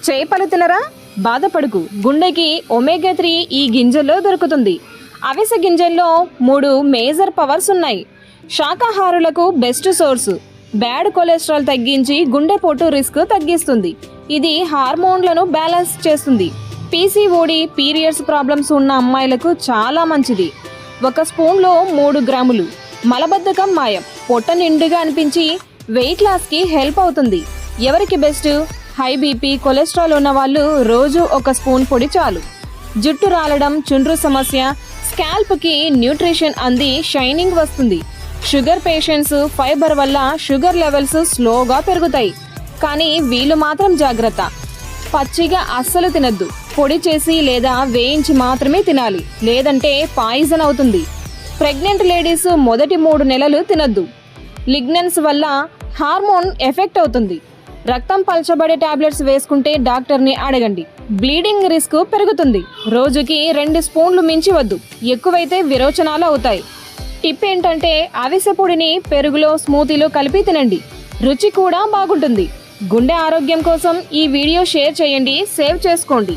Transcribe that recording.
చేపలు తినరా? బాధపడుకు, గుండెకి ఒమేగా 3 ఈ గింజల్లో దొరుకుతుంది. అవిసె గింజల్లో 3 మేజర్ పవర్స్ ఉన్నాయి. శాకాహారులకు బెస్ట్ సోర్సు. బ్యాడ్ కొలెస్ట్రాల్ తగ్గించి గుండెపోటు రిస్క్ తగ్గిస్తుంది. ఇది హార్మోన్లను బ్యాలెన్స్ చేస్తుంది. పీసీఓడి, పీరియడ్స్ ప్రాబ్లమ్స్ ఉన్న అమ్మాయిలకు చాలా మంచిది. 1 స్పూన్లో 3 గ్రాములు. మలబద్ధకం మాయం, పొట్ట నిండుగా అనిపించి వెయిట్ లాస్కి హెల్ప్ అవుతుంది. ఎవరికి బెస్ట్? హై బీపీ, కొలెస్ట్రాల్ ఉన్న వాళ్ళు రోజు 1 స్పూన్ పొడి చాలు. జుట్టు రాలడం, చుండ్రు సమస్య, స్కాల్ప్కి న్యూట్రిషన్ అంది షైనింగ్ వస్తుంది. షుగర్ పేషెంట్స్ ఫైబర్ వల్ల షుగర్ లెవెల్స్ స్లోగా పెరుగుతాయి. కానీ వీళ్ళు మాత్రం జాగ్రత్త, పచ్చిగా అస్సలు తినద్దు. పొడి చేసి లేదా వేయించి మాత్రమే తినాలి, లేదంటే పాయిజన్ అవుతుంది. ప్రెగ్నెంట్ లేడీస్ మొదటి 3 నెలలు తినద్దు. లిగ్నన్స్ వల్ల హార్మోన్ ఎఫెక్ట్ అవుతుంది. రక్తం పల్చబడే టాబ్లెట్స్ వేసుకుంటే డాక్టర్ని అడగండి. బ్లీడింగ్ రిస్క్ పెరుగుతుంది. రోజుకి 2 స్పూన్లు మించి వద్దు, ఎక్కువైతే విరోచనాలు అవుతాయి. టిప్ ఏంటంటే అవిసె పొడిని పెరుగులో, స్మూతీలో కలిపి తినండి. రుచి కూడా బాగుంటుంది. గుండె ఆరోగ్యం కోసం ఈ వీడియో షేర్ చేయండి, సేవ్ చేసుకోండి.